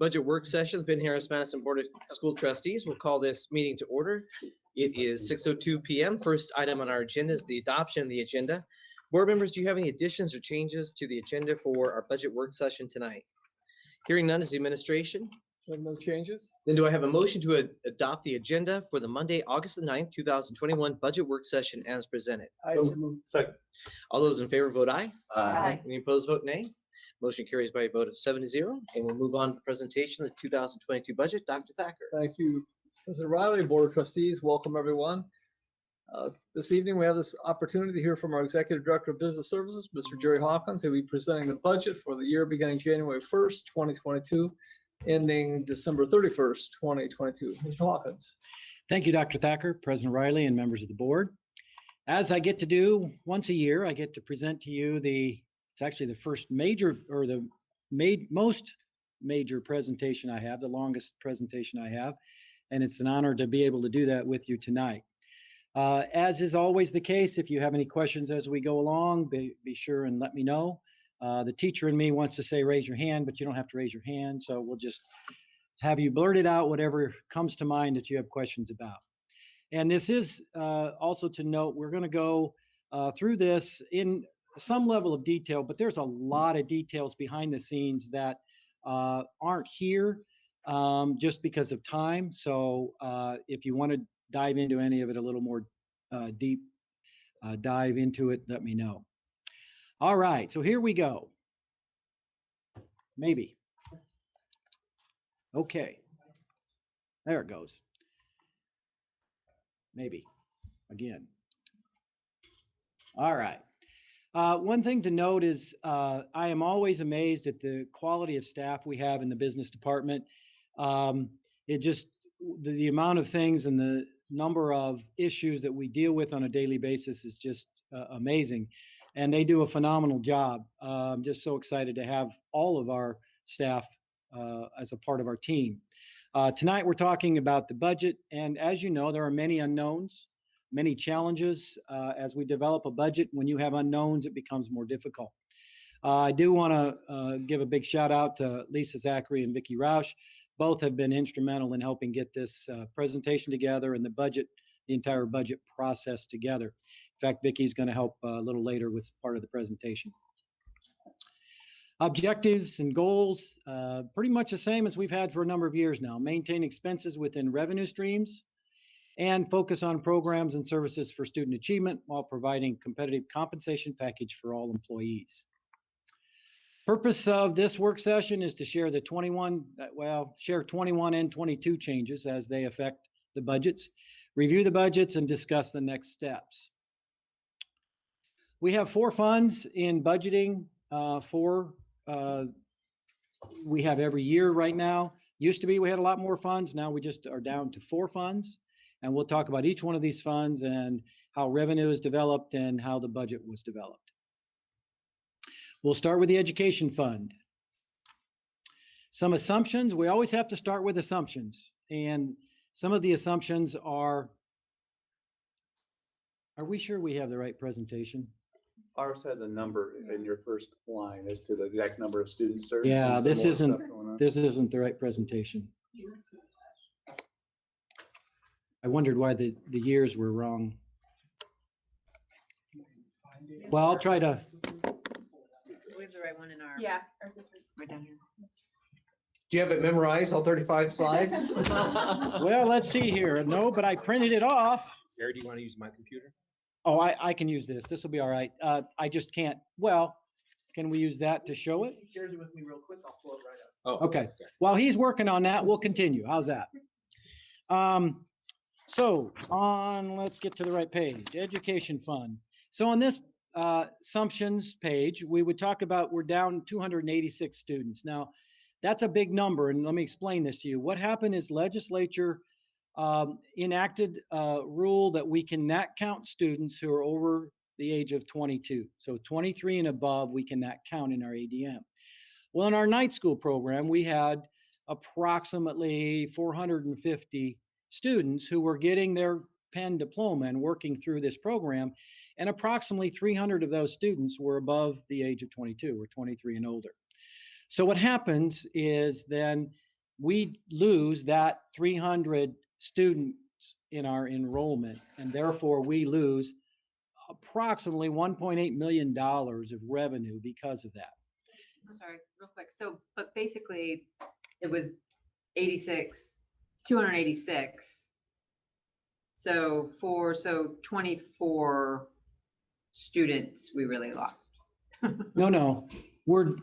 budget work session. The Penn-Harris-Madison Board of School Trustees will call this meeting to order. It is 6:02 p.m. First item on our agenda is the adoption of the agenda. Board members, do you have any additions or changes to the agenda for our budget work session tonight? Hearing none, is the administration? No changes. Then do I have a motion to adopt the agenda for the Monday, August the 9th, 2021 budget work session as presented? Second. All those in favor vote aye. Aye. Any opposed vote nay. Motion carries by a vote of 7-0. And we'll move on to the presentation of the 2022 budget. Dr. Thacker. Thank you, President Riley, Board of Trustees. Welcome, everyone. This evening, we have this opportunity to hear from our Executive Director of Business Services, Mr. Jerry Hawkins, who will be presenting the budget for the year beginning January 1st, 2022, ending December 31st, 2022. Mr. Hawkins. Thank you, Dr. Thacker, President Riley, and members of the board. As I get to do once a year, I get to present to you it's actually the first major, or the most major presentation I have, the longest presentation I have, and it's an honor to be able to do that with you tonight. As is always the case, if you have any questions as we go along, be sure and let me know. The teacher in me wants to say raise your hand, but you don't have to raise your hand, so we'll just have you blurt it out, whatever comes to mind that you have questions about. And this is also to note, we're going to go through this in some level of detail, but there's a lot of details behind the scenes that aren't here just because of time. So if you want to dive into any of it a little more deep dive into it, let me know. All right, so here we go. Maybe. Okay. There it goes. Maybe. Again. All right. One thing to note is I am always amazed at the quality of staff we have in the business department. The amount of things and the number of issues that we deal with on a daily basis is just amazing. And they do a phenomenal job. I'm just so excited to have all of our staff as a part of our team. Tonight, we're talking about the budget. And as you know, there are many unknowns, many challenges. As we develop a budget, when you have unknowns, it becomes more difficult. I do want to give a big shout out to Lisa Zachary and Vicki Roush. Both have been instrumental in helping get this presentation together and the entire budget process together. In fact, Vicki's going to help a little later with part of the presentation. Objectives and goals, pretty much the same as we've had for a number of years now. Maintain expenses within revenue streams and focus on programs and services for student achievement while providing competitive compensation package for all employees. Purpose of this work session is to share the 21 and 22 changes as they affect the budgets, review the budgets, and discuss the next steps. We have 4 funds in budgeting we have every year right now. Used to be we had a lot more funds. Now we just are down to 4 funds. And we'll talk about each one of these funds and how revenue is developed and how the budget was developed. We'll start with the education fund. Some assumptions. We always have to start with assumptions. And some of the assumptions are we sure we have the right presentation? Ours has a number in your first line as to the exact number of students served. Yeah, this isn't the right presentation. I wondered why the years were wrong. Well, I'll try to. We have the right one in our. Yeah. Right down here. Do you have it memorized, all 35 slides? Well, let's see here. No, but I printed it off. Sarah, do you want to use my computer? Oh, I can use this. This will be all right. I just can't. Well, can we use that to show it? Share it with me real quick. I'll pull it right up. Oh, Okay. While he's working on that, we'll continue. How's that? Let's get to the right page. Education fund. So on this assumptions page, we would talk about we're down 286 students. Now, that's a big number, and let me explain this to you. What happened is legislature enacted a rule that we cannot count students who are over the age of 22. So 23 and above, we cannot count in our ADM. Well, in our night school program, we had approximately 450 students who were getting their Penn diploma and working through this program, and approximately 300 of those students were above the age of 22, or 23 and older. So what happens is then we lose that 300 students in our enrollment, and therefore we lose approximately $1.8 million of revenue because of that. I'm sorry, real quick. So, but basically it was 286. So 24 students we really lost. No.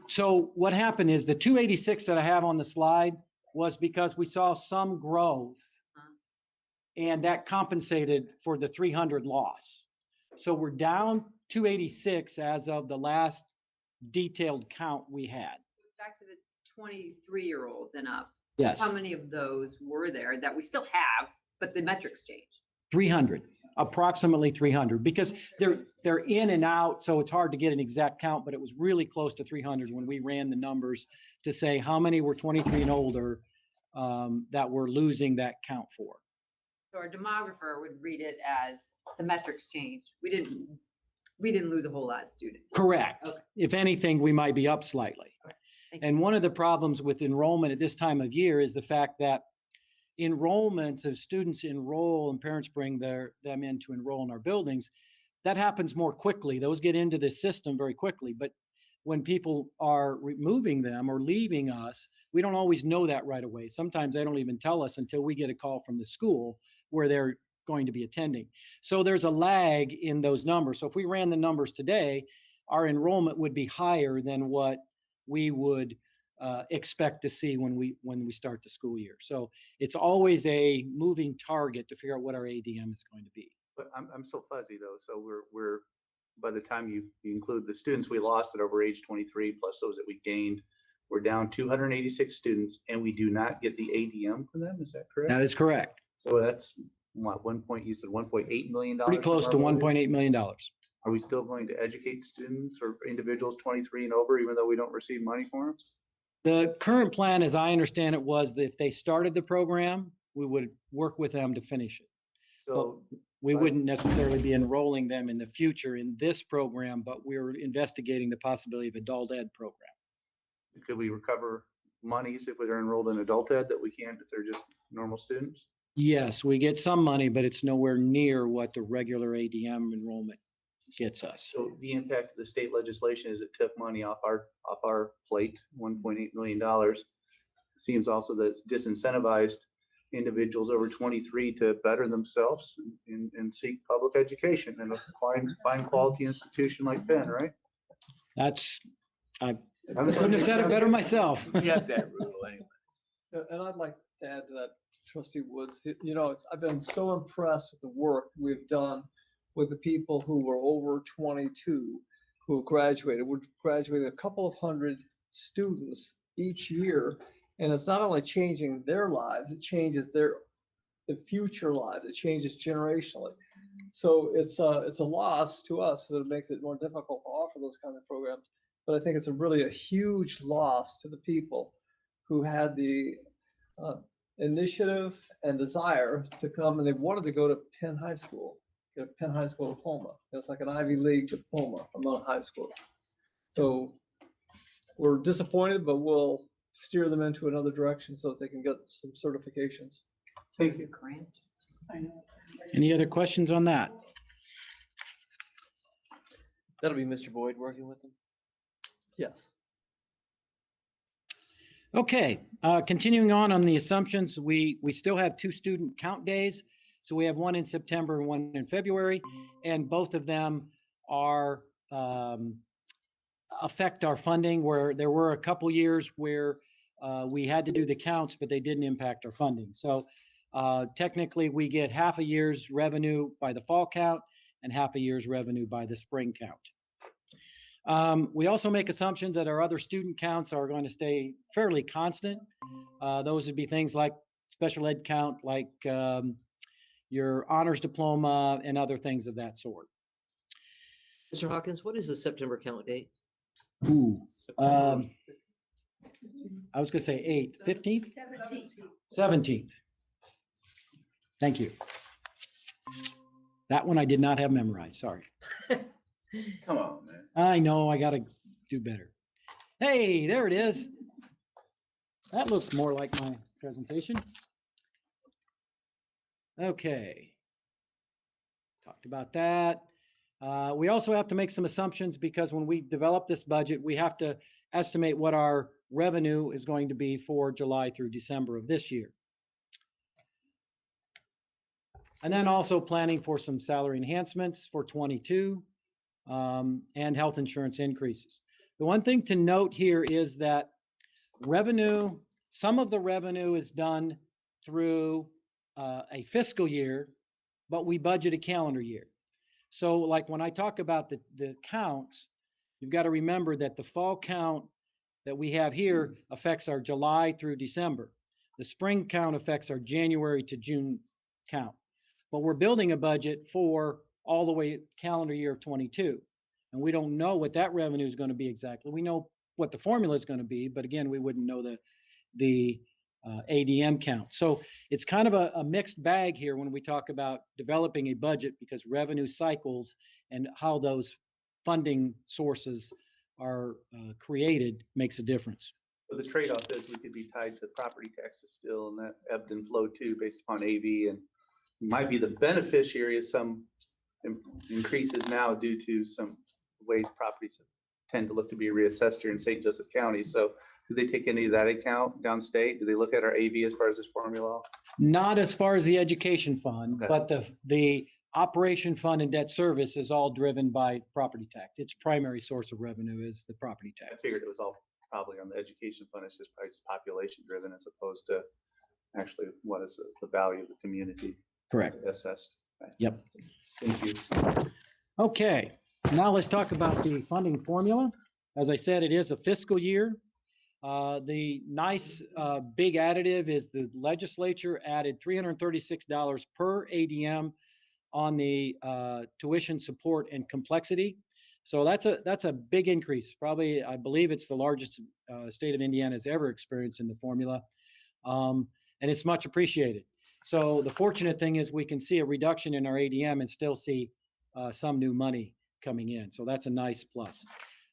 So what happened is the 286 that I have on the slide was because we saw some growth and that compensated for the 300 loss. So we're down 286 as of the last detailed count we had. Back to the 23-year-olds and up. Yes, How many of those were there that we still have, but the metrics changed? 300, approximately 300, because they're in and out, so it's hard to get an exact count, but it was really close to 300 when we ran the numbers to say how many were 23 and older that we're losing that count for. So our demographer would read it as the metrics changed. We didn't lose a whole lot of students. Correct. Okay. If anything, we might be up slightly. Thank you. And one of the problems with enrollment at this time of year is the fact that enrollments of students enroll and parents bring them in to enroll in our buildings, that happens more quickly. Those get into the system very quickly. But when people are removing them or leaving us, we don't always know that right away. Sometimes they don't even tell us until we get a call from the school where they're going to be attending. So there's a lag in those numbers. So if we ran the numbers today, our enrollment would be higher than what we would expect to see when we start the school year. So it's always a moving target to figure out what our ADM is going to be. But I'm still fuzzy though. So we're by the time you include the students we lost that are over age 23 plus those that we gained, we're down 286 students and we do not get the ADM for them. Is that correct? That is correct. So that's what, you said $1.8 million? Pretty close to $1.8 million. Are we still going to educate students or individuals 23 and over, even though we don't receive money for them? The current plan, as I understand it, was that if they started the program, we would work with them to finish it. So We wouldn't necessarily be enrolling them in the future in this program, but we're investigating the possibility of adult ed program. could we recover monies if they're enrolled in adult ed that we can't if they're just normal students? Yes, we get some money, but it's nowhere near what the regular ADM enrollment gets us. So the impact of the state legislation is it took money off our plate, $1.8 million. Seems also that it's disincentivized individuals over 23 to better themselves and seek public education and a fine quality institution like Penn, right? I couldn't have said it better myself. Got that rule anyway. And I'd like to add to that, Trustee Woods, I've been so impressed with the work we've done with the people who were over 22 who graduated. We're graduating a couple of hundred students each year. And it's not only changing their lives, it changes the future lives. It changes generationally. So it's a loss to us that it makes it more difficult to offer those kind of programs. But I think it's really a huge loss to the people who had the initiative and desire to come, and they wanted to go to Penn High School, get a Penn High School diploma. It's like an Ivy League diploma among high schools. So we're disappointed, but we'll steer them into another direction so that they can get some certifications. Thank you. Grant. Any other questions on that? That'll be Mr. Boyd working with them. Yes. Okay, continuing on the assumptions, we still have 2 student count days. So we have one in September and one in February, and both of them are affect our funding, where there were a couple years where we had to do the counts, but they didn't impact our funding. So technically we get half a year's revenue by the fall count and half a year's revenue by the spring count. We also make assumptions that our other student counts are going to stay fairly constant. Those would be things like special ed count, like your honors diploma and other things of that sort. Mr. Hawkins, what is the September count date? Ooh, September. I was going to say 8th, 15th? 17th. Thank you. That one I did not have memorized, sorry. Come on, man. I know, I got to do better. Hey, there it is. That looks more like my presentation. Okay. Talked about that. We also have to make some assumptions because when we develop this budget, we have to estimate what our revenue is going to be for July through December of this year. And then also planning for some salary enhancements for 22 and health insurance increases. The one thing to note here is that revenue, some of the revenue is done through a fiscal year, but we budget a calendar year. So like when I talk about the counts, you've got to remember that the fall count that we have here affects our July through December. The spring count affects our January to June count. But we're building a budget for all the way calendar year of 22. And we don't know what that revenue is going to be exactly. We know what the formula is going to be, but again, we wouldn't know the ADM count. So it's kind of a mixed bag here when we talk about developing a budget because revenue cycles and how those funding sources are created makes a difference. But the trade-off is we could be tied to property taxes still, and that ebbed and flowed too based upon AV, and might be the beneficiary of some increases now due to some ways properties tend to look to be reassessed here in St. Joseph County. So do they take any of that account downstate? Do they look at our AV as far as this formula? Not as far as the education fund, Okay. but the operation fund and debt service is all driven by property tax. Its primary source of revenue is the property I tax. figured it was all probably on the education fund. It's just probably population driven as opposed to actually what is the value of the community Correct. assessed. Okay. Yep. Thank you. Okay, now let's talk about the funding formula. As I said, it is a fiscal year. The nice big additive is the legislature added $336 per ADM on the tuition support and complexity. So that's a big increase. Probably, I believe it's the largest state of Indiana has ever experienced in the formula. And it's much appreciated. So the fortunate thing is we can see a reduction in our ADM and still see some new money coming in. So that's a nice plus.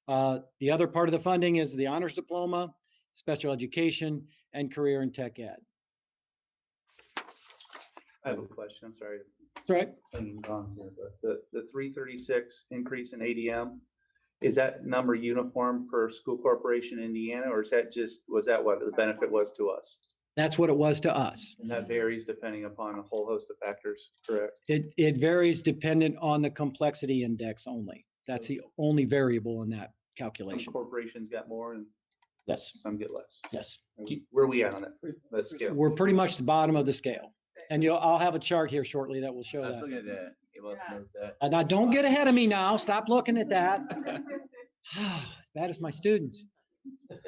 The other part of the funding is the honors diploma, special education, and career and tech ed. I have a question. I'm sorry. That's right. I'm wrong here, but the 336 increase in ADM, is that number uniform per school corporation in Indiana, or is that was that what the benefit was to us? That's what it was to us. And that varies depending upon a whole host of factors, correct? It varies dependent on the complexity index only. That's the only variable in that Some calculation. corporations got more and Yes, some get less. yes. Where are we at on that scale? We're pretty much the bottom of the scale. And I'll have a chart here shortly that will show Let's that. look at that. It was knows that. Now, don't get ahead of me now. Stop looking at that. As bad as my students.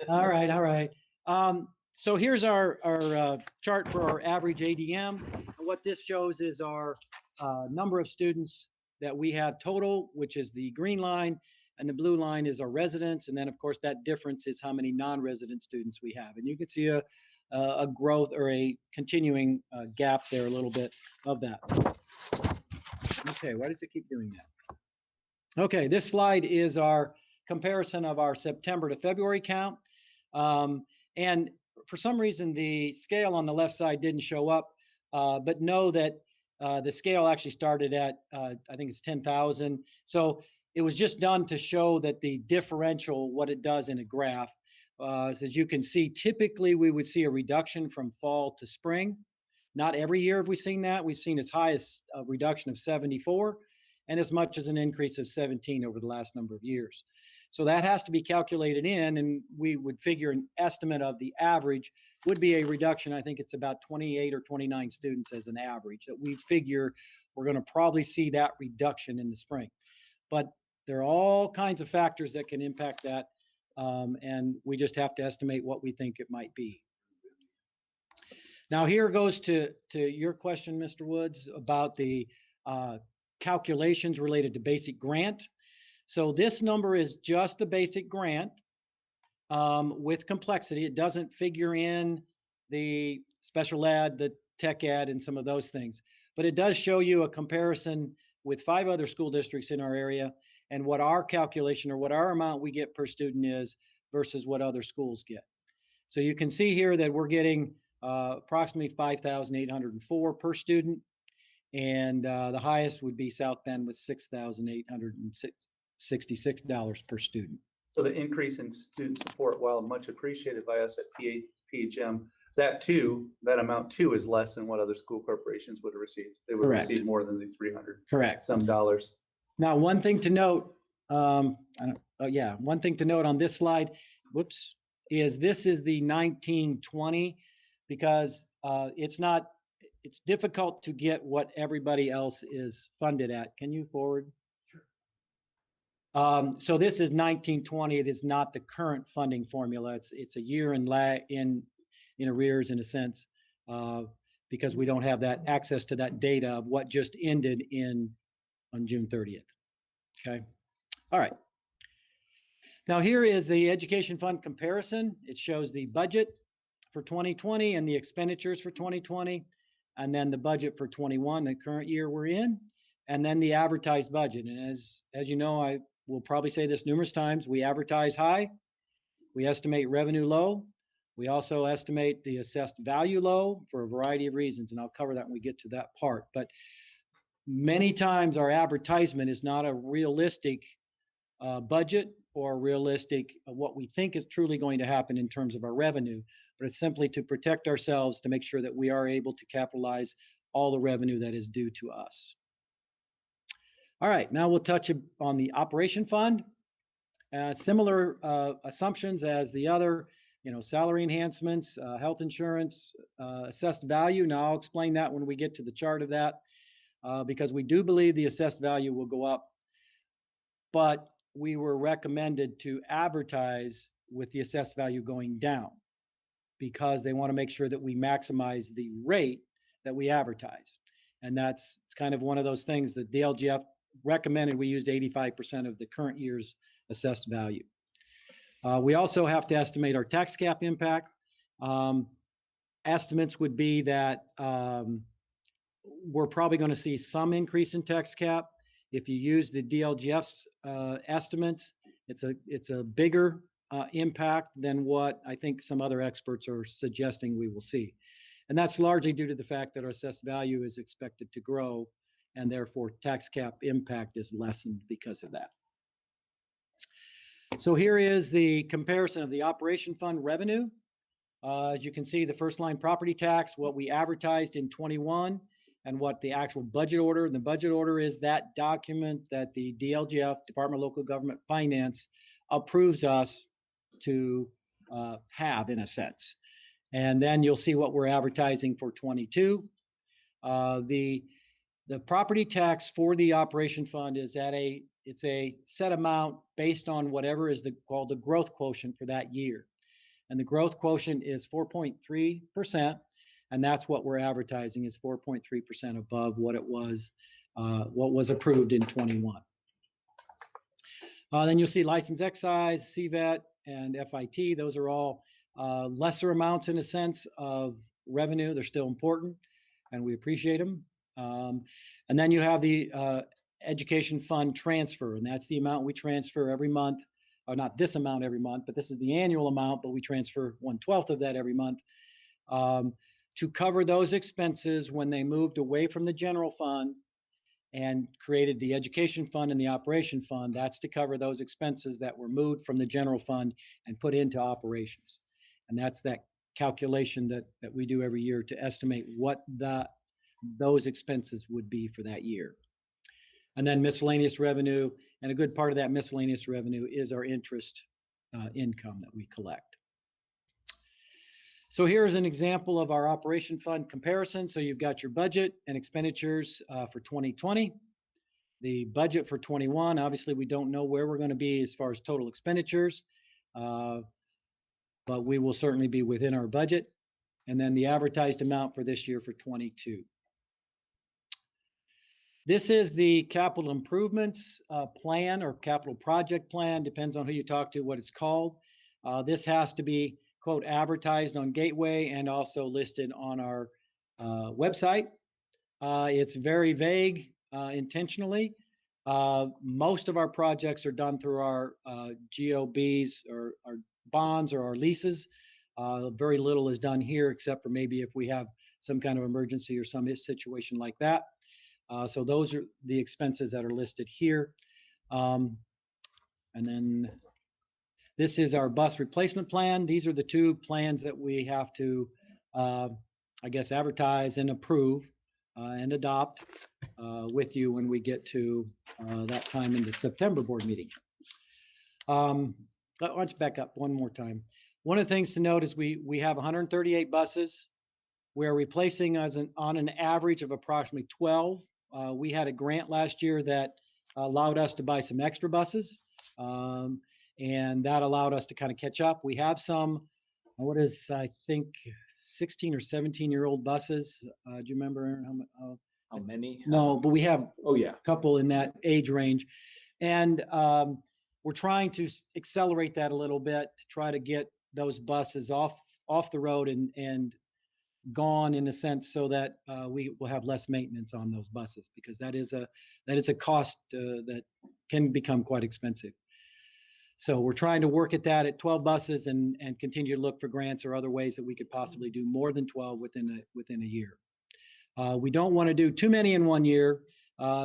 All right, all right. So here's our chart for our average ADM. And what this shows is our number of students that we have total, which is the green line, and the blue line is our residents. And then, of course, that difference is how many non-resident students we have. And you can see a growth or a continuing gap there a little bit of that. Okay, why does it keep doing that? Okay, this slide is our comparison of our September to February count. And for some reason, the scale on the left side didn't show up, but know that the scale actually started at, I think it's 10,000. So it was just done to show that the differential, what it does in a graph. As you can see, typically we would see a reduction from fall to spring. Not every year have we seen that. We've seen as high as a reduction of 74 and as much as an increase of 17 over the last number of years. So that has to be calculated in, and we would figure an estimate of the average would be a reduction. I think it's about 28 or 29 students as an average that we figure we're going to probably see that reduction in the spring. But there are all kinds of factors that can impact that, and we just have to estimate what we think it might be. Now here goes to your question, Mr. Woods, about the calculations related to basic grant. So this number is just the basic grant with complexity. It doesn't figure in the special ed, the tech ed, and some of those things. But it does show you a comparison with 5 other school districts in our area and what our calculation or what our amount we get per student is versus what other schools get. So you can see here that we're getting approximately 5,804 per student. And the highest would be South Bend with $6,866 per student. So the increase in student support, while much appreciated by us at PHM, that amount too is less than what other school corporations would have received. They would have Correct. received more than the 300 Correct. some dollars. Now, one thing to note, one thing to note on this slide, is this is the 1920, because it's difficult to get what everybody else is funded at. Can you forward? Sure. So this is 1920. It is not the current funding formula. It's a year in arrears in a sense, because we don't have that access to that data of what just ended on June 30th. Okay. All right. Now here is the education fund comparison. It shows the budget for 2020 and the expenditures for 2020, and then the budget for 21, the current year we're in, and then the advertised budget. And as you know, I will probably say this numerous times, we advertise high, we estimate revenue low, we also estimate the assessed value low for a variety of reasons, and I'll cover that when we get to that part. But many times our advertisement is not a realistic budget or realistic what we think is truly going to happen in terms of our revenue, but it's simply to protect ourselves to make sure that we are able to capitalize all the revenue that is due to us. All right, now we'll touch on the operation fund. Similar assumptions as the other, salary enhancements, health insurance, assessed value. Now I'll explain that when we get to the chart of that, because we do believe the assessed value will go up, but we were recommended to advertise with the assessed value going down because they want to make sure that we maximize the rate that we advertise. And it's kind of one of those things that DLGF recommended we use 85% of the current year's assessed value. We also have to estimate our tax cap impact. Estimates would be that we're probably going to see some increase in tax cap. If you use the DLGF's estimates, it's a bigger impact than what I think some other experts are suggesting we will see. And that's largely due to the fact that our assessed value is expected to grow, and therefore tax cap impact is lessened because of that. So here is the comparison of the operation fund revenue. As you can see, the first line property tax, what we advertised in 21, and what the actual budget order. And the budget order is that document that the DLGF, Department of Local Government Finance, approves us to have in a sense. And then you'll see what we're advertising for 22. The property tax for the operation fund is it's a set amount based on whatever is called the growth quotient for that year. And the growth quotient is 4.3%. And that's what we're advertising is 4.3% above what it was, what was approved in 21. Then you'll see license excise, CVET, and FIT. Those are all lesser amounts in a sense of revenue. They're still important, and we appreciate them. And then you have the education fund transfer, and that's the amount we transfer every month. Or not this amount every month, but this is the annual amount, but we transfer 1/12 of that every month. To cover those expenses when they moved away from the general fund and created the education fund and the operation fund. That's to cover those expenses that were moved from the general fund and put into operations. And that's that calculation that we do every year to estimate what those expenses would be for that year. And then miscellaneous revenue, and a good part of that miscellaneous revenue is our interest income that we collect. So here's an example of our operation fund comparison. So you've got your budget and expenditures for 2020. The budget for 21, obviously we don't know where we're going to be as far as total expenditures, but we will certainly be within our budget. And then the advertised amount for this year for 22. This is the capital improvements plan or capital project plan, depends on who you talk to, what it's called. This has to be quote advertised on Gateway and also listed on our website. It's very vague intentionally. Most of our projects are done through our GOBs or our bonds or our leases. Very little is done here except for maybe if we have some kind of emergency or some situation like that. So those are the expenses that are listed here. And then this is our bus replacement plan. These are the two plans that we have to, I guess, advertise and approve and adopt with you when we get to that time in the September board meeting. Let's back up one more time. One of the things to note is we have 138 buses. We're replacing on an average of approximately 12. We had a grant last year that allowed us to buy some extra buses. And that allowed us to kind of catch up. We have some, I think 16 or 17-year-old buses. Do you remember How many? No, but we have Oh, yeah. a couple in that age range. And we're trying to accelerate that a little bit to try to get those buses off the road and gone in a sense so that we will have less maintenance on those buses, because that is a cost that can become quite expensive. So we're trying to work at that at 12 buses and continue to look for grants or other ways that we could possibly do more than 12 within a year. We don't want to do too many in one year,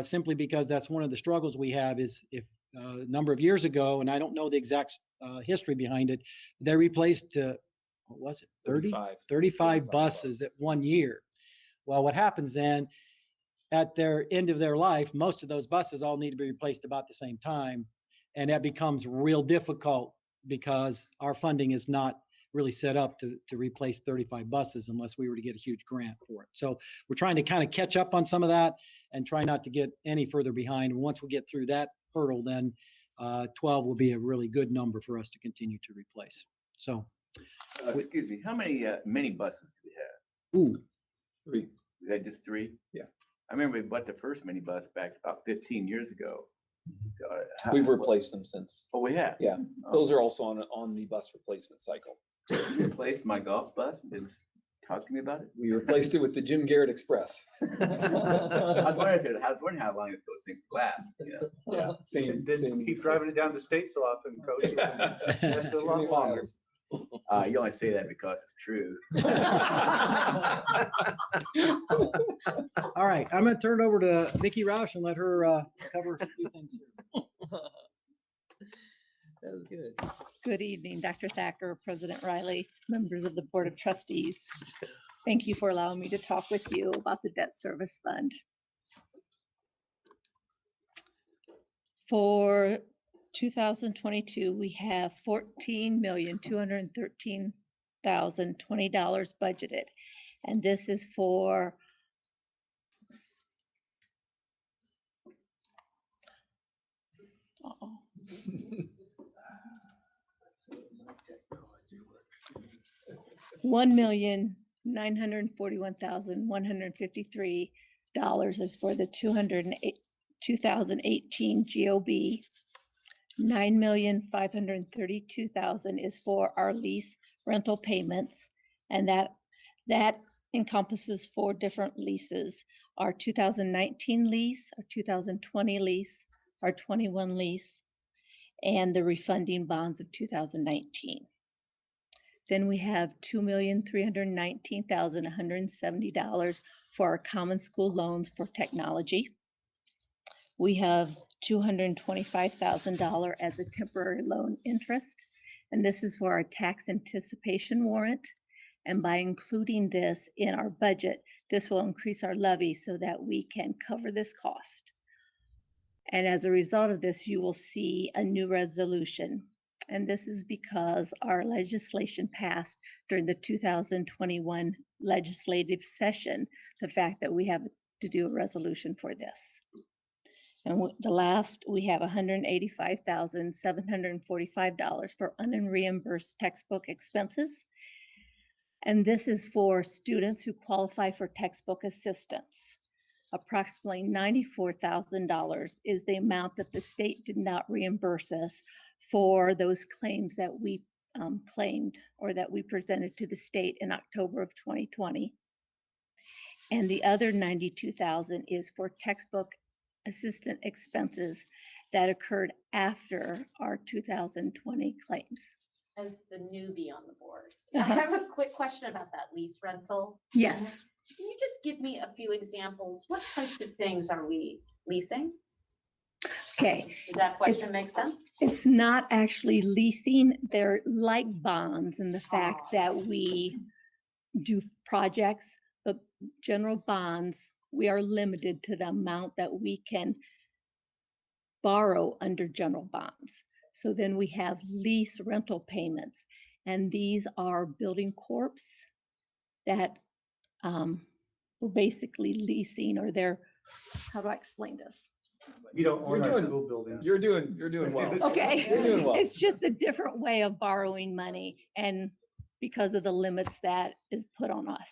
simply because that's one of the struggles we have is if a number of years ago, and I don't know the exact history behind it, they replaced, what was it? 35 buses at 1 year. Well, what happens then at their end of their life, most of those buses all need to be replaced about the same time. And that becomes real difficult because our funding is not really set up to replace 35 buses unless we were to get a huge grant for it. So we're trying to kind of catch up on some of that and try not to get any further behind. And once we get through that hurdle, then 12 will be a really good number for us to continue to replace. So. Excuse me, how many mini buses do we have? Ooh. 3. We had just 3? Yeah. I remember we bought the first mini bus back about 15 years ago. We've replaced them since. Oh, we have? Yeah, those are also on the bus replacement cycle. You replaced my golf bus? Didn't talk to me about it? We replaced it with the Jim Garrett Express. I was wondering how long those things last. Yeah, same. Keep driving it down to state so often, Coach. That's a Too lot many longer. miles. You only say that because it's true. All right, I'm going to turn it over to Vicki Roush and let her cover a few things here. That was good. Good evening, Dr. Thacker, President Riley, members of the Board of Trustees. Thank you for allowing me to talk with you about the debt service fund. For 2022, we have $14,213,020 budgeted, and this is for $1,941,153 is for the 2018 GOB. $9,532,000 is for our lease rental payments, and that encompasses 4 different leases: our 2019 lease, our 2020 lease, our 21 lease, and the refunding bonds of 2019. Then we have $2,319,170 for our common school loans for technology. We have $225,000 as a temporary loan interest, and this is for our tax anticipation warrant. And by including this in our budget, this will increase our levy so that we can cover this cost. And as a result of this, you will see a new resolution. And this is because our legislation passed during the 2021 legislative session, the fact that we have to do a resolution for this. And we have $185,745 for unreimbursed textbook expenses. And this is for students who qualify for textbook assistance. Approximately $94,000 is the amount that the state did not reimburse us for those claims that we claimed or that we presented to the state in October of 2020. And the other $92,000 is for textbook assistant expenses that occurred after our 2020 claims. as the newbie on the board, I Uh-huh. have a quick question about that lease rental. Yes. Can you just give me a few examples? What types of things are we leasing? Okay. Did that question make sense? It's not actually leasing. They're like bonds in the fact that we do projects, but general bonds, we are limited to the amount that we can borrow under general bonds. So then we have lease rental payments, and these are building corps that we're basically leasing, or they're, how do I explain this? You don't You're own our doing- school buildings. You're doing well. Okay. You're doing well. It's just a different way of borrowing money, and because of the limits that is put on us.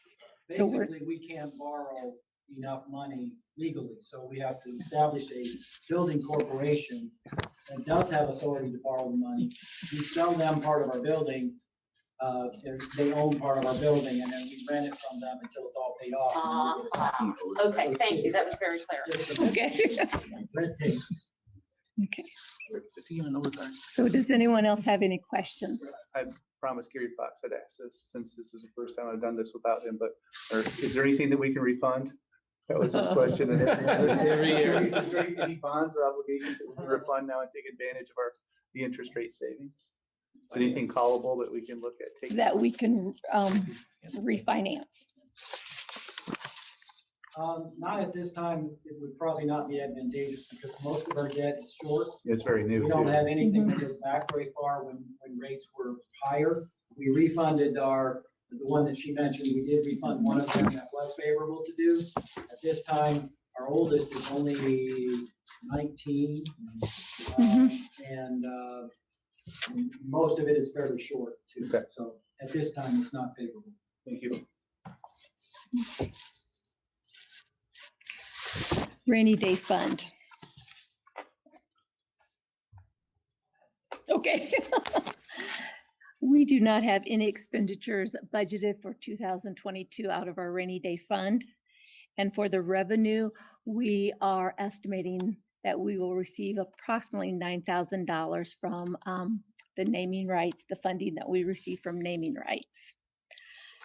So we're- Basically, we can't borrow enough money legally, so we have to establish a building corporation that does have authority to borrow the money. We sell them part of our building, they own part of our building, and then we rent it from them until it's all paid off. and then we get it back. Okay, thank you. That was very clear. Just a Okay. red tape. Okay. Is he on overtime? So does anyone else have any questions? I promised Gary Fox I'd ask this, since this is the first time I've done this without him, but is there anything that we can refund? That was his question. And every year, is there any bonds or obligations that we can refund now and take advantage of the interest rate savings? Is there anything callable that we can look at taking? That we can refinance? Not at this time, it would probably not be advantageous because most of our debt is short. It's very new We don't too. have anything that goes back very far when rates were higher. We refunded the one that she mentioned, we did refund one of them that was favorable to do. At this time, our oldest is only 19. And most of it is fairly short too. Okay. So at this time, it's not favorable. Thank you. Rainy day fund. Okay. We do not have any expenditures budgeted for 2022 out of our rainy day fund. And for the revenue, we are estimating that we will receive approximately $9,000 from the naming rights, the funding that we receive from naming rights.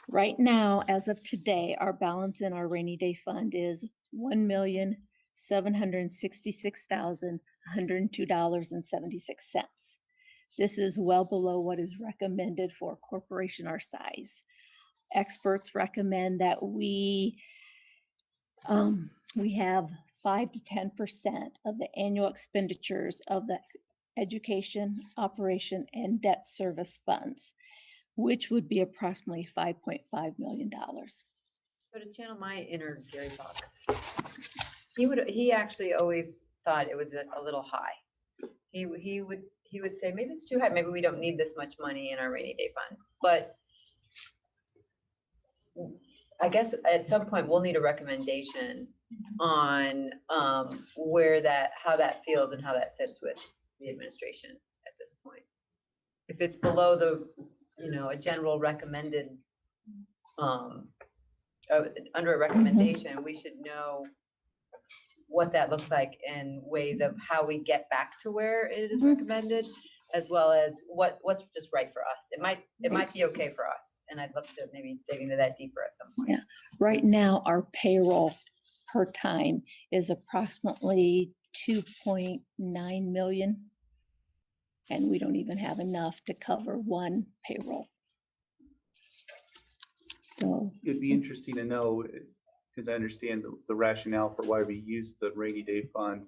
Right now, as of today, our balance in our rainy day fund is $1,766,102.76. This is well below what is recommended for a corporation our size. Experts recommend that we have 5 to 10% of the annual expenditures of the education, operation, and debt service funds, which would be approximately $5.5 million. So to channel my inner Gary Fox, he actually always thought it was a little high. He would say, maybe it's too high, maybe we don't need this much money in our rainy day fund. But I guess at some point we'll need a recommendation on how that feels and how that sits with the administration at this point. If it's below the, a general recommended, under a recommendation, we should know what that looks like in ways of how we get back to where it is recommended, as well as what's just right for us. It might be okay for us, and I'd love to maybe dig into that deeper at some point. Yeah. Right now, our payroll per time is approximately 2.9 million. And we don't even have enough to cover one payroll. So, It'd be interesting to know, because I understand the rationale for why we use the rainy day fund.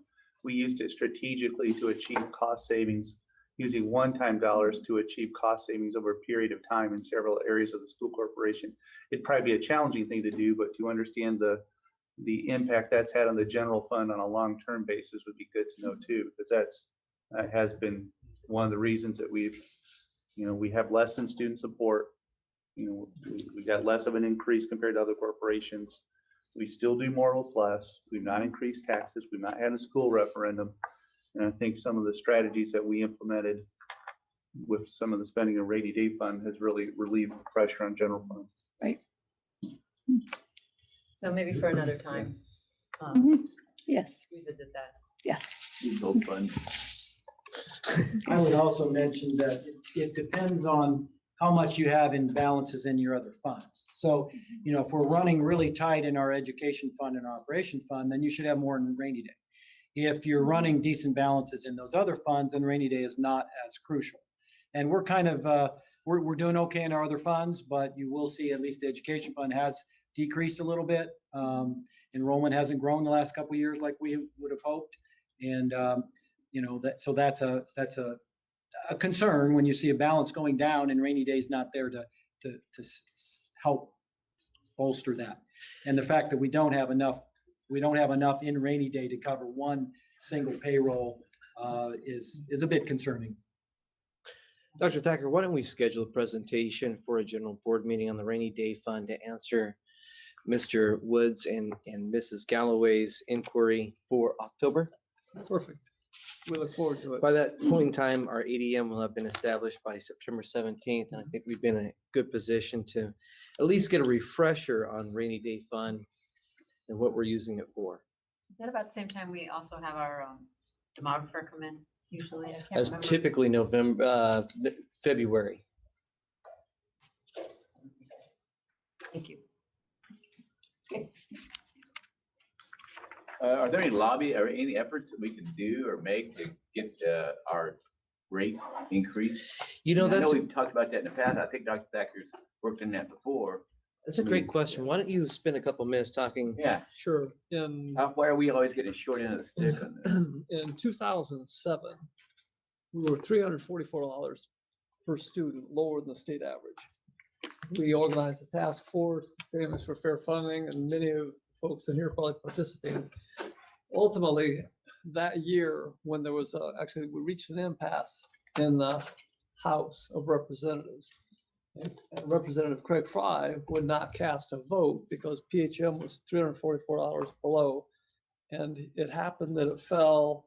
We used it strategically to achieve cost savings, using one-time dollars to achieve cost savings over a period of time in several areas of the school corporation. It'd probably be a challenging thing to do, but to understand the impact that's had on the general fund on a long-term basis would be good to know too, because that has been one of the reasons that we have less in student support. We got less of an increase compared to other corporations. We still do more with less. We've not increased taxes. We've not had a school referendum. And I think some of the strategies that we implemented with some of the spending of rainy day fund has really relieved the pressure on general fund. right. So maybe for another time, Yes, revisit that. yes. Both fun. I would also mention that it depends on how much you have in balances in your other funds. So, if we're running really tight in our education fund and our operation fund, then you should have more in rainy day. If you're running decent balances in those other funds, then rainy day is not as crucial. And we're kind of, we're doing okay in our other funds, but you will see at least the education fund has decreased a little bit. Enrollment hasn't grown the last couple of years like we would have hoped. And, that's a concern when you see a balance going down and rainy days not there to help bolster that. And the fact that we don't have enough in rainy day to cover one single payroll is a bit concerning. Dr. Thacker, why don't we schedule a presentation for a general board meeting on the rainy day fund to answer Mr. Woods and Mrs. Galloway's inquiry for October? Perfect. We look forward to it. By that point in time, our ADM will have been established by September 17th, and I think we've been in a good position to at least get a refresher on rainy day fund and what we're using it for. Is that about the same time we also have our demographer come in usually? I can't That's remember. typically February. Thank you. Are there any lobby or any efforts that we can do or make to get our rate increased? You know, I that's, we've talked about that in the past. I think Dr. Thacker's worked in that before. that's a great question. Why don't you spend a couple minutes talking? Yeah. Sure. In Why are we always getting short end of the stick on this? in 2007, we were $344 per student, lower than the state average. We organized a task force, famous for fair funding, and many of the folks in here probably participated. Ultimately, that year, when there was actually, we reached an impasse in the House of Representatives. And Representative Craig Fry would not cast a vote because PHM was $344 below. And it happened that it fell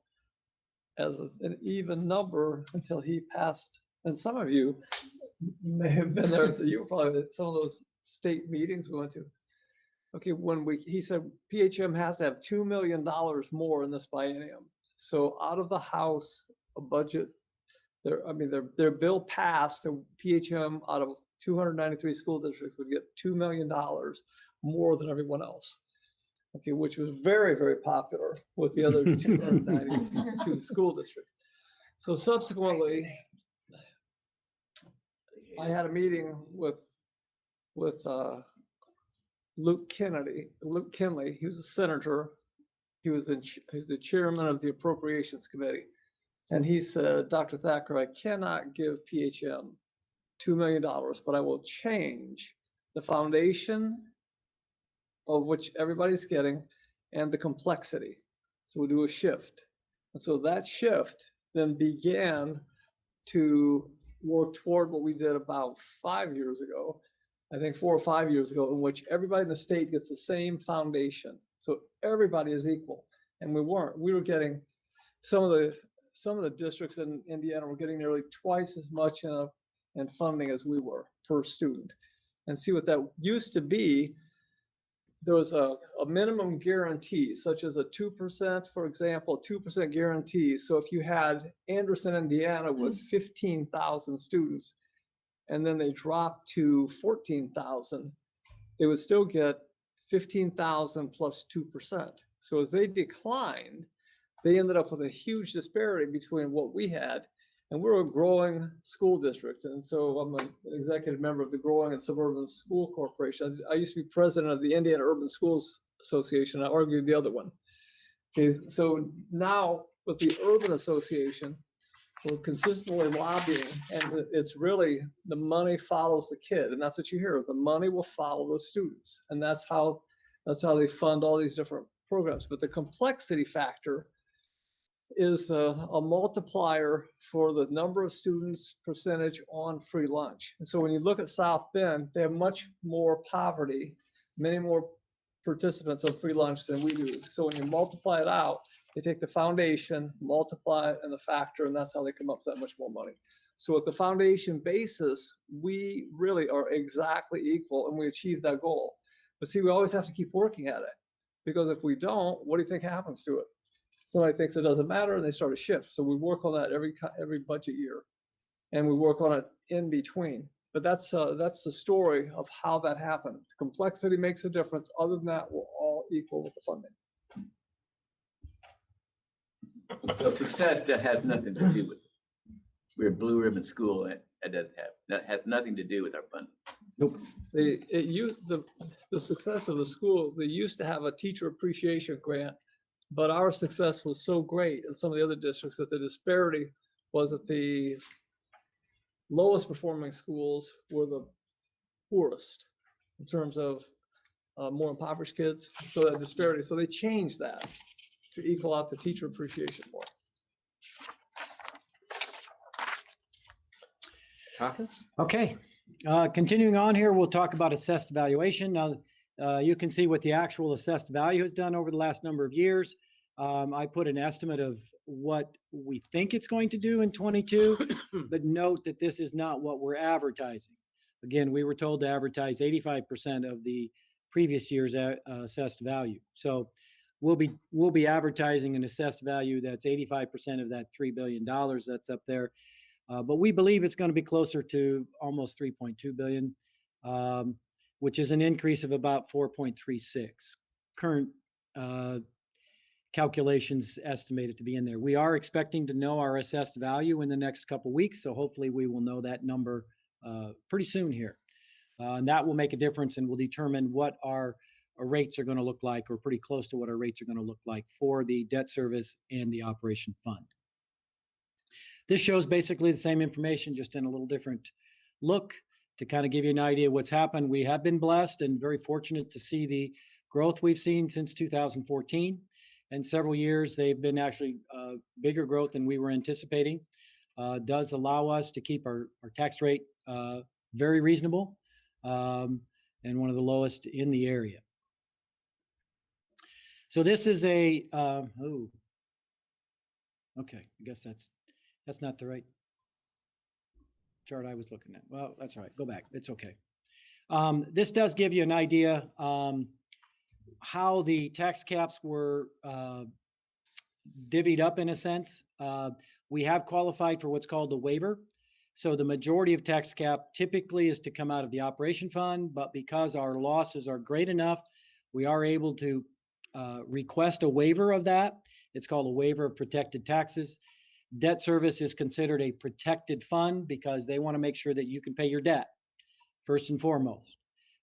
as an even number until he passed. And some of you may have been there, you were probably at some of those state meetings we went to. Okay, he said PHM has to have $2 million more in this biennium. So out of the House, a budget, their bill passed, the PHM out of 293 school districts would get $2 million more than everyone else. Okay, which was very, very popular with the other 292 school districts. So subsequently, I had a meeting with Luke Kinley. He was a senator. He's the chairman of the Appropriations Committee. And he said, Dr. Thacker, I cannot give PHM $2 million, but I will change the foundation of which everybody's getting and the complexity. So we'll do a shift. And so that shift then began to work toward what we did about 5 years ago, I think 4 or 5 years ago, in which everybody in the state gets the same foundation. So everybody is equal. And we weren't. We were getting some of the districts in Indiana were getting nearly twice as much in funding as we were per student. And see what that used to be, there was a minimum guarantee, such as a 2%, for example, 2% guarantee. So if you had Anderson, Indiana with 15,000 students, and then they dropped to 14,000, they would still get 15,000 plus 2%. So as they declined, they ended up with a huge disparity between what we had, and we're a growing school district. And so I'm an executive member of the Growing and Suburban School Corporation. I used to be president of the Indiana Urban Schools Association. I argued the other one. Okay, so now with the Urban Association, we're consistently lobbying, and it's really the money follows the kid, and that's what you hear. The money will follow the students, and that's how they fund all these different programs. But the complexity factor is a multiplier for the number of students percentage on free lunch. And so when you look at South Bend, they have much more poverty, many more participants on free lunch than we do. So when you multiply it out, they take the foundation, multiply it, and the factor, and that's how they come up with that much more money. So with the foundation basis, we really are exactly equal, and we achieve that goal. But see, we always have to keep working at it, because if we don't, what do you think happens to it? Somebody thinks it doesn't matter, and they start a shift. So we work on that every budget year. and we work on it in between. But that's the story of how that happened. Complexity makes a difference. Other than that, we're all equal with the funding. So success that has nothing to do with it. We're a blue ribbon school and that has nothing to do with our funding. The success of the school, they used to have a teacher appreciation grant, but our success was so great in some of the other districts that the disparity was that the lowest performing schools were the poorest in terms of more impoverished kids. So that disparity, so they changed that to equal out the teacher appreciation more. Hawkins? Okay, continuing on here, we'll talk about assessed valuation. Now, you can see what the actual assessed value has done over the last number of years. I put an estimate of what we think it's going to do in 22, but note that this is not what we're advertising. Again, we were told to advertise 85% of the previous year's assessed value. So we'll be advertising an assessed value that's 85% of that $3 billion that's up there. But we believe it's going to be closer to almost 3.2 billion, which is an increase of about 4.36. Current calculations estimated to be in there. We are expecting to know our assessed value in the next couple weeks, so hopefully we will know that number pretty soon here. And that will make a difference and will determine what our rates are going to look like, or pretty close to what our rates are going to look like for the debt service and the operation fund. This shows basically the same information, just in a little different look to kind of give you an idea of what's happened. We have been blessed and very fortunate to see the growth we've seen since 2014. And several years, they've been actually bigger growth than we were anticipating. Does allow us to keep our tax rate very reasonable and one of the lowest in the area. So this is a, okay, I guess that's not the right chart I was looking at. Well, that's all right. Go back. It's okay. This does give you an idea how the tax caps were divvied up in a sense. We have qualified for what's called the waiver. So the majority of tax cap typically is to come out of the operation fund, but because our losses are great enough, we are able to request a waiver of that. It's called a waiver of protected taxes. Debt service is considered a protected fund because they want to make sure that you can pay your debt first and foremost.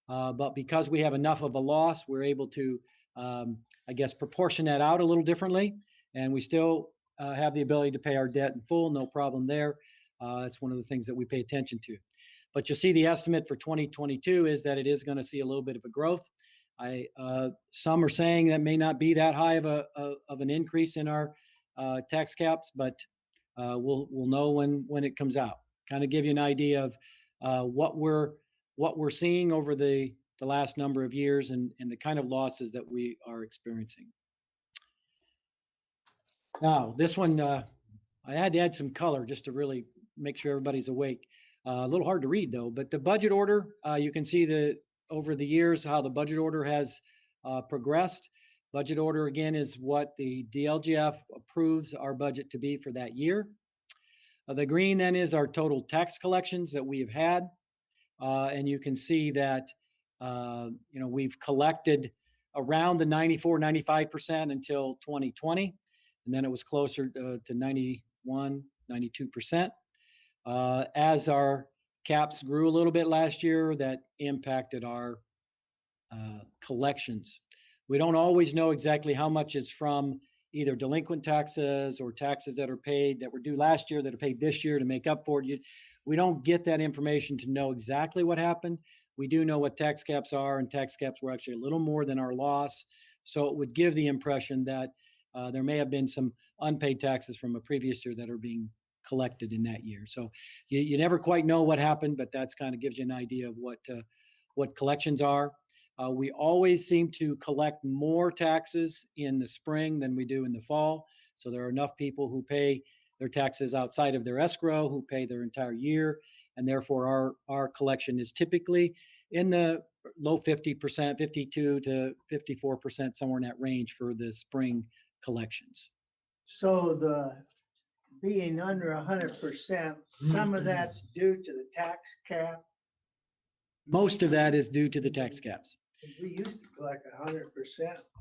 But because we have enough of a loss, we're able to, I guess, proportion that out a little differently. And we still have the ability to pay our debt in full, no problem there. That's one of the things that we pay attention to. But you'll see the estimate for 2022 is that it is going to see a little bit of a growth. Some are saying that may not be that high of an increase in our tax caps, but we'll know when it comes out. Kind of give you an idea of what we're seeing over the last number of years and the kind of losses that we are experiencing. Now, this one, I had to add some color just to really make sure everybody's awake. A little hard to read though, but the budget order, you can see over the years how the budget order has progressed. Budget order, again, is what the DLGF approves our budget to be for that year. The green then is our total tax collections that we have had. And you can see that, we've collected around the 94, 95% until 2020. And then it was closer to 91, 92%. As our caps grew a little bit last year, that impacted our collections. We don't always know exactly how much is from either delinquent taxes or taxes that are paid that were due last year that are paid this year to make up for it. We don't get that information to know exactly what happened. We do know what tax caps are, and tax caps were actually a little more than our loss. So it would give the impression that there may have been some unpaid taxes from a previous year that are being collected in that year. So you never quite know what happened, but that's kind of gives you an idea of what collections are. We always seem to collect more taxes in the spring than we do in the fall. So there are enough people who pay their taxes outside of their escrow, who pay their entire year. And therefore our collection is typically in the low 50%, 52 to 54%, somewhere in that range for the spring collections. So being under 100%, some of that's due to the tax cap. Most of that is due to the tax caps. We used to collect 100%.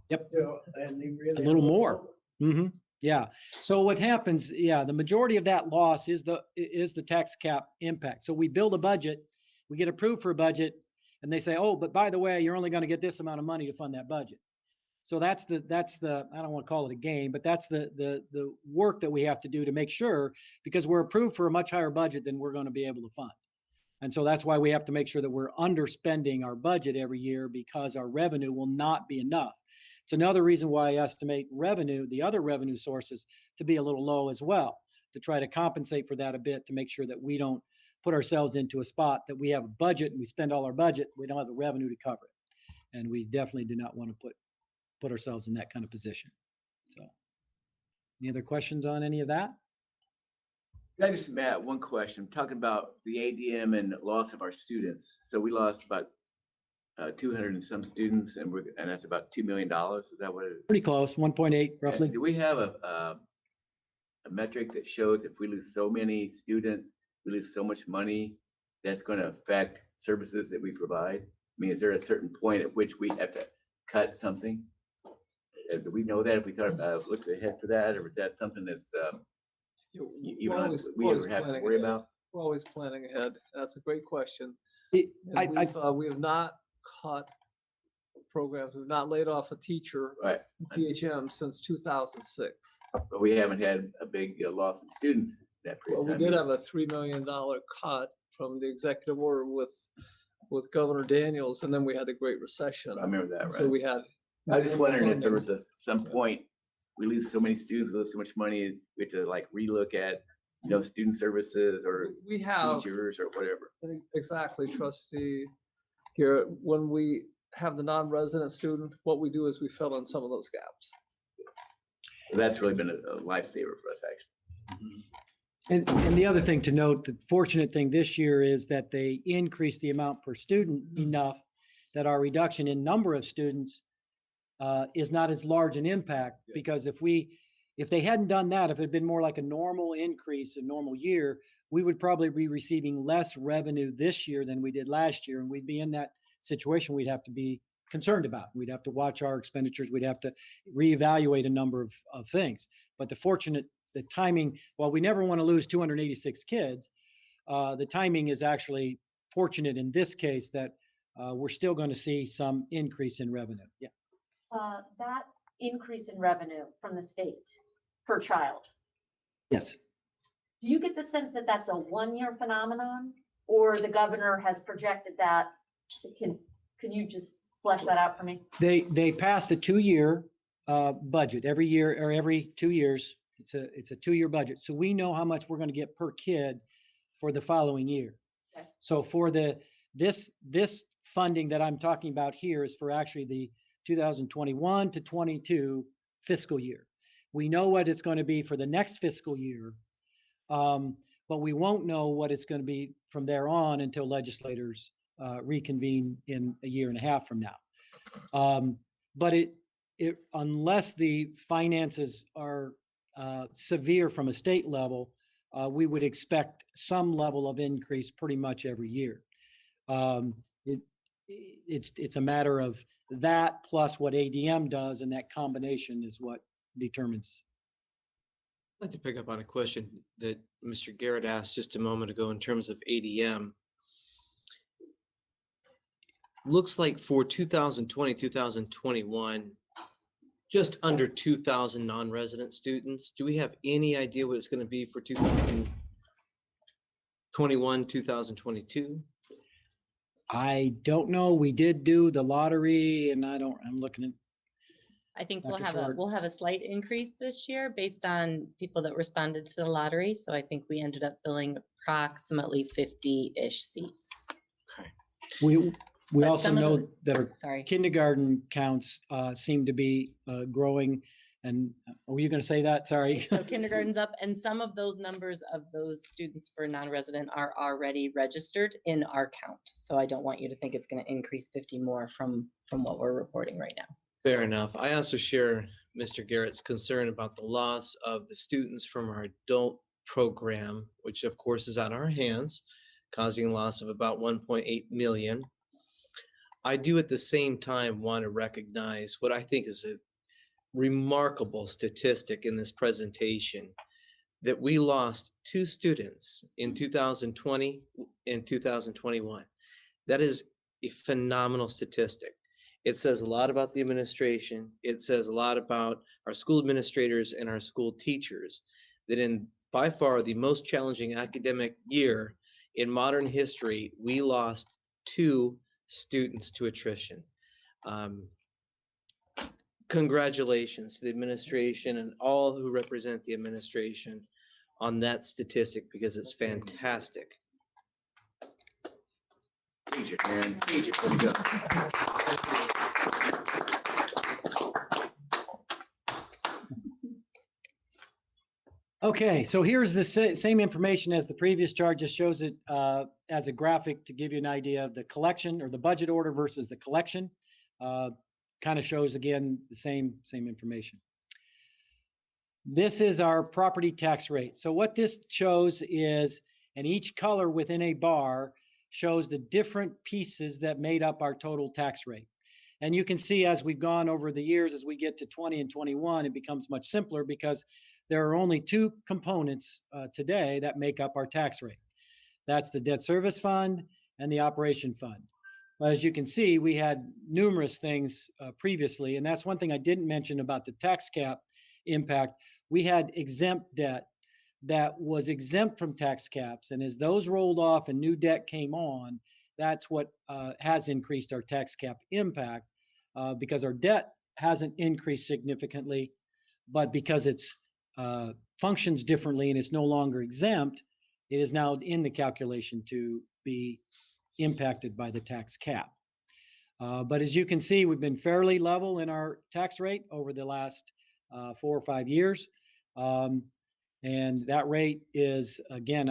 Yep. And they really. A little held more. over. Mm-hmm. Yeah. So what happens, yeah, the majority of that loss is the tax cap impact. So we build a budget, we get approved for a budget, and they say, oh, but by the way, you're only going to get this amount of money to fund that budget. So that's the I don't want to call it a game, but that's the work that we have to do to make sure, because we're approved for a much higher budget than we're going to be able to fund. And so that's why we have to make sure that we're underspending our budget every year, because our revenue will not be enough. It's another reason why I estimate revenue, the other revenue sources, to be a little low as well, to try to compensate for that a bit, to make sure that we don't put ourselves into a spot that we have a budget and we spend all our budget, we don't have the revenue to cover it. And we definitely do not want to put ourselves in that kind of position. So any other questions on any of that? I just, Matt, one question, talking about the ADM and loss of our students. So we lost about 200 and some students, and that's about $2 million. Is that what it is? Pretty close, 1.8 roughly. Do we have a metric that shows if we lose so many students, we lose so much money, that's going to affect services that we provide? I mean, is there a certain point at which we have to cut something? Do we know that if we look ahead for that, or is that something that's we ever have to worry about? We're always planning ahead. That's a great question. We We have not cut programs. We've not laid off a teacher Right. in PHM since 2006. But we haven't had a big loss in students that period Well, of we time. did have a $3 million cut from the executive order with Governor Daniels, and then we had the Great Recession. I remember that, So right? we had. I was just wondering if there was some point, we lose so many students, we lose so much money, we have to like relook at, student services or We have. teachers or whatever. Exactly, trustee Garrett. When we have the non-resident student, what we do is we fill in some of those gaps. So that's really been a lifesaver for us, actually. And the other thing to note, the fortunate thing this year is that they increased the amount per student enough that our reduction in number of students is not as large an impact, because if they hadn't done that, if it had been more like a normal increase, a normal year, we would probably be receiving less revenue this year than we did last year. And we'd be in that situation we'd have to be concerned about. We'd have to watch our expenditures. We'd have to reevaluate a number of things. But the timing, while we never want to lose 286 kids, the timing is actually fortunate in this case that we're still going to see some increase in revenue. Yeah. That increase in revenue from the state per child, Yes. do you get the sense that that's a one-year phenomenon, or the governor has projected that? Can you just flesh that out for me? They passed a 2-year budget every year, or every 2 years. It's a 2-year budget. So we know how much we're going to get per kid for the following year. Okay. So for this funding that I'm talking about here is for actually the 2021 to 22 fiscal year. We know what it's going to be for the next fiscal year, but we won't know what it's going to be from there on until legislators reconvene in a year and a half from now. But unless the finances are severe from a state level, we would expect some level of increase pretty much every year. It's a matter of that plus what ADM does, and that combination is what determines. I'd like to pick up on a question that Mr. Garrett asked just a moment ago in terms of ADM. Looks like for 2020, 2021, just under 2,000 non-resident students. Do we have any idea what it's going to be for 2021, 2022? I don't know. We did do the lottery, and I'm looking at. I think Dr. we'll have a slight increase this year based on people that responded to the lottery. So I think we ended up filling approximately 50-ish seats. We But also some of know the- that our Sorry. kindergarten counts seem to be growing. And were you going to say that? Sorry. So kindergarten's up, and some of those numbers of those students for non-resident are already registered in our count. So I don't want you to think it's going to increase 50 more from what we're reporting right now. Fair enough. I also share Mr. Garrett's concern about the loss of the students from our adult program, which of course is on our hands, causing loss of about 1.8 million. I do at the same time want to recognize what I think is a remarkable statistic in this presentation, that we lost 2 students in 2020 and 2021. That is a phenomenal statistic. It says a lot about the administration. It says a lot about our school administrators and our school teachers, that in by far the most challenging academic year in modern history, we lost 2 students to attrition. Congratulations to the administration and all who represent the administration on that statistic, because it's fantastic. Agent, man. Agent, way to go. Okay, so here's the same information as the previous chart, just shows it as a graphic to give you an idea of the collection or the budget order versus the collection. Kind of shows again the same information. This is our property tax rate. So what this shows is, and each color within a bar shows the different pieces that made up our total tax rate. And you can see as we've gone over the years, as we get to 20 and 21, it becomes much simpler because there are only 2 components today that make up our tax rate. That's the debt service fund and the operation fund. But as you can see, we had numerous things previously, and that's one thing I didn't mention about the tax cap impact. We had exempt debt that was exempt from tax caps, and as those rolled off and new debt came on, that's what has increased our tax cap impact, because our debt hasn't increased significantly, but because it's functions differently and it's no longer exempt, it is now in the calculation to be impacted by the tax cap. But as you can see, we've been fairly level in our tax rate over the last 4 or 5 years. And that rate is, again,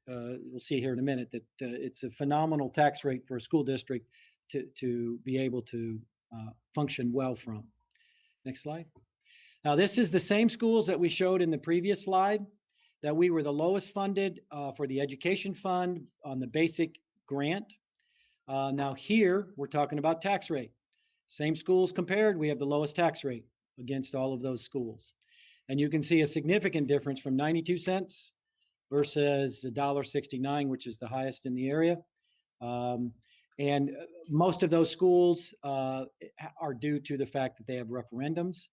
we'll see here in a minute that it's a phenomenal tax rate for a school district to be able to function well from. Next slide. Now, this is the same schools that we showed in the previous slide, that we were the lowest funded for the education fund on the basic grant. Now here, we're talking about tax rate. Same schools compared, we have the lowest tax rate against all of those schools. And you can see a significant difference from 92 cents versus $1.69, which is the highest in the area. And most of those schools are due to the fact that they have referendums,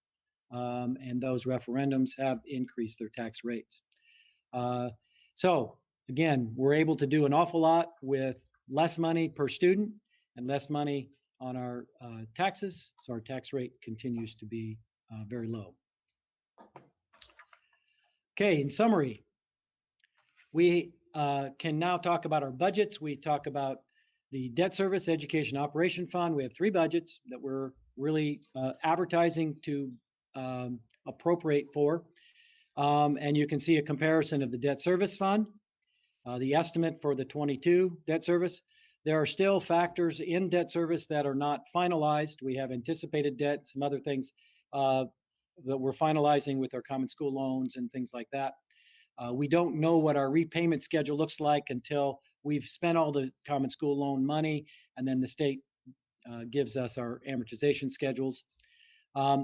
and those referendums have increased their tax rates. So again, we're able to do an awful lot with less money per student and less money on our taxes. So our tax rate continues to be very low. Okay, in summary, we can now talk about our budgets. We talk about the debt service education operation fund. We have 3 budgets that we're really advertising to appropriate for. And you can see a comparison of the debt service fund, the estimate for the 22 debt service. There are still factors in debt service that are not finalized. We have anticipated debt, some other things that we're finalizing with our common school loans and things like that. We don't know what our repayment schedule looks like until we've spent all the common school loan money, and then the state gives us our amortization schedules.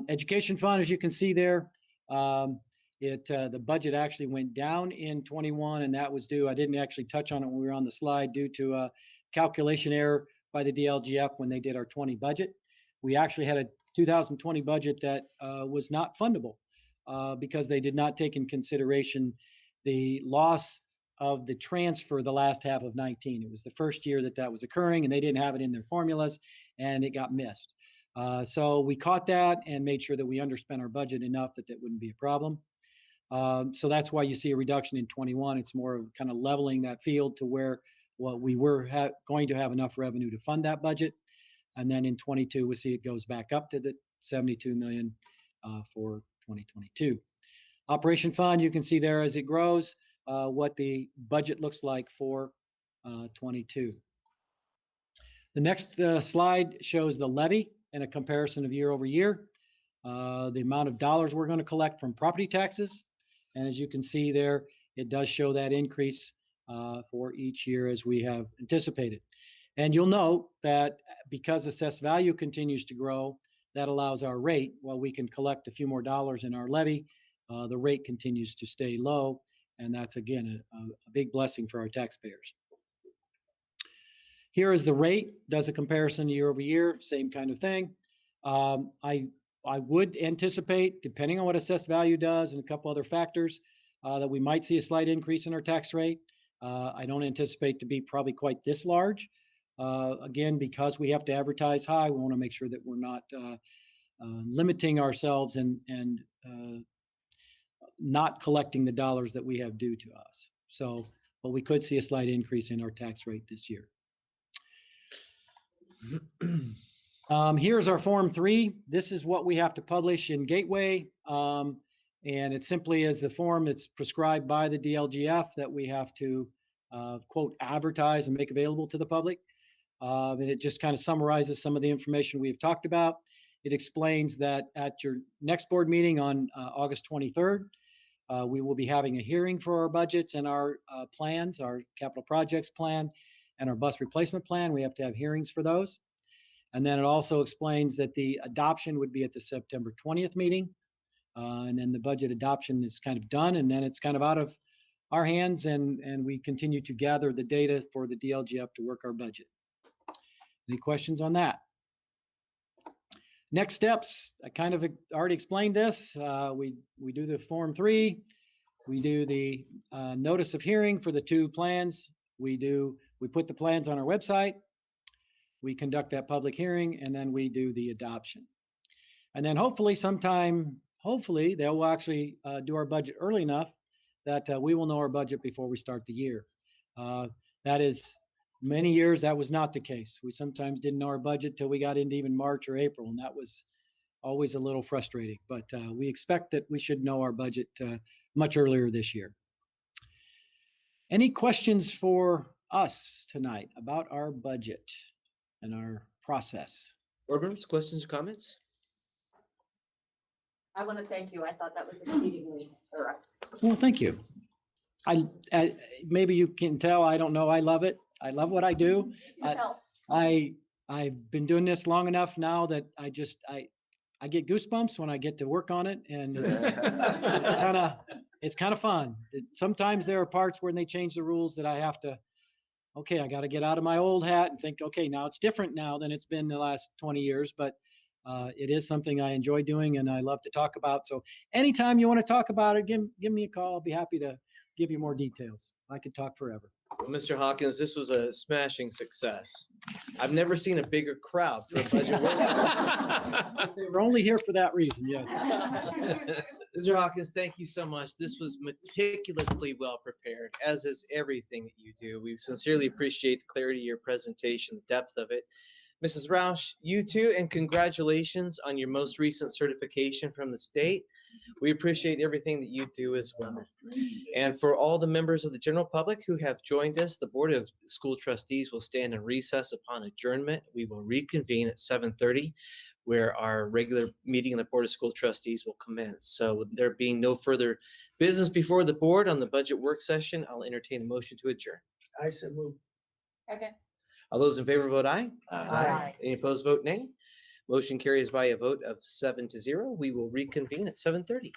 Education fund, as you can see there, the budget actually went down in 21, and that was due, I didn't actually touch on it when we were on the slide, due to a calculation error by the DLGF when they did our 20 budget. We actually had a 2020 budget that was not fundable because they did not take in consideration the loss of the transfer the last half of 19. It was the first year that was occurring, and they didn't have it in their formulas, and it got missed. So we caught that and made sure that we underspent our budget enough that that wouldn't be a problem. So that's why you see a reduction in 21. It's more of kind of leveling that field to where we were going to have enough revenue to fund that budget. And then in 22, we see it goes back up to the 72 million for 2022. Operation fund, you can see there as it grows, what the budget looks like for 22. The next slide shows the levy and a comparison of year over year, the amount of dollars we're going to collect from property taxes. And as you can see there, it does show that increase for each year as we have anticipated. And you'll note that because assessed value continues to grow, that allows our rate, while we can collect a few more dollars in our levy, the rate continues to stay low. And that's, again, a big blessing for our taxpayers. Here is the rate, does a comparison year over year, same kind of thing. I would anticipate, depending on what assessed value does and a couple other factors, that we might see a slight increase in our tax rate. I don't anticipate to be probably quite this large. Again, because we have to advertise high, we want to make sure that we're not limiting ourselves and not collecting the dollars that we have due to us. So, but we could see a slight increase in our tax rate this year. Here's our Form 3. This is what we have to publish in Gateway. And it simply is the form that's prescribed by the DLGF that we have to, quote, advertise and make available to the public. And it just kind of summarizes some of the information we've talked about. It explains that at your next board meeting on August 23rd, we will be having a hearing for our budgets and our plans, our capital projects plan and our bus replacement plan. We have to have hearings for those. And then it also explains that the adoption would be at the September 20th meeting. And then the budget adoption is kind of done, and then it's kind of out of our hands, and we continue to gather the data for the DLGF to work our budget. Any questions on that? Next steps, I kind of already explained this. We do the Form 3. We do the notice of hearing for the two plans. We put the plans on our website. We conduct that public hearing, and then we do the adoption. And then hopefully they will actually do our budget early enough that we will know our budget before we start the year. That is, many years that was not the case. We sometimes didn't know our budget till we got into even March or April, and that was always a little frustrating. But we expect that we should know our budget much earlier this year. Any questions for us tonight about our budget and our process? Board members, questions or comments? I want to thank you. I thought that was exceedingly thorough. Well, thank you. I maybe you can tell, I don't know, I love it. I love what I do. I've been doing this long enough now that I get goosebumps when I get to work on it, and it's kind of fun. Sometimes there are parts where they change the rules that I have to, okay, I got to get out of my old hat and think, okay, now it's different now than it's been the last 20 years, but it is something I enjoy doing and I love to talk about. So anytime you want to talk about it, give me a call. I'll be happy to give you more details. I could talk forever. Well, Mr. Hawkins, this was a smashing success. I've never seen a bigger crowd for a budget workshop. They were only here for that reason, yes. Mr. Hawkins, thank you so much. This was meticulously well prepared, as is everything that you do. We sincerely appreciate the clarity of your presentation, the depth of it. Mrs. Roush, you too, and congratulations on your most recent certification from the state. We appreciate everything that you do as well. And for all the members of the general public who have joined us, the Board of School Trustees will stand in recess upon adjournment. We will reconvene at 7:30, where our regular meeting of the Board of School Trustees will commence. So there being no further business before the board on the budget work session, I'll entertain a motion to adjourn. I said move. Okay. All those in favor vote aye. Aye. Any opposed vote nay. Motion carries by a vote of 7-0. We will reconvene at 7:30.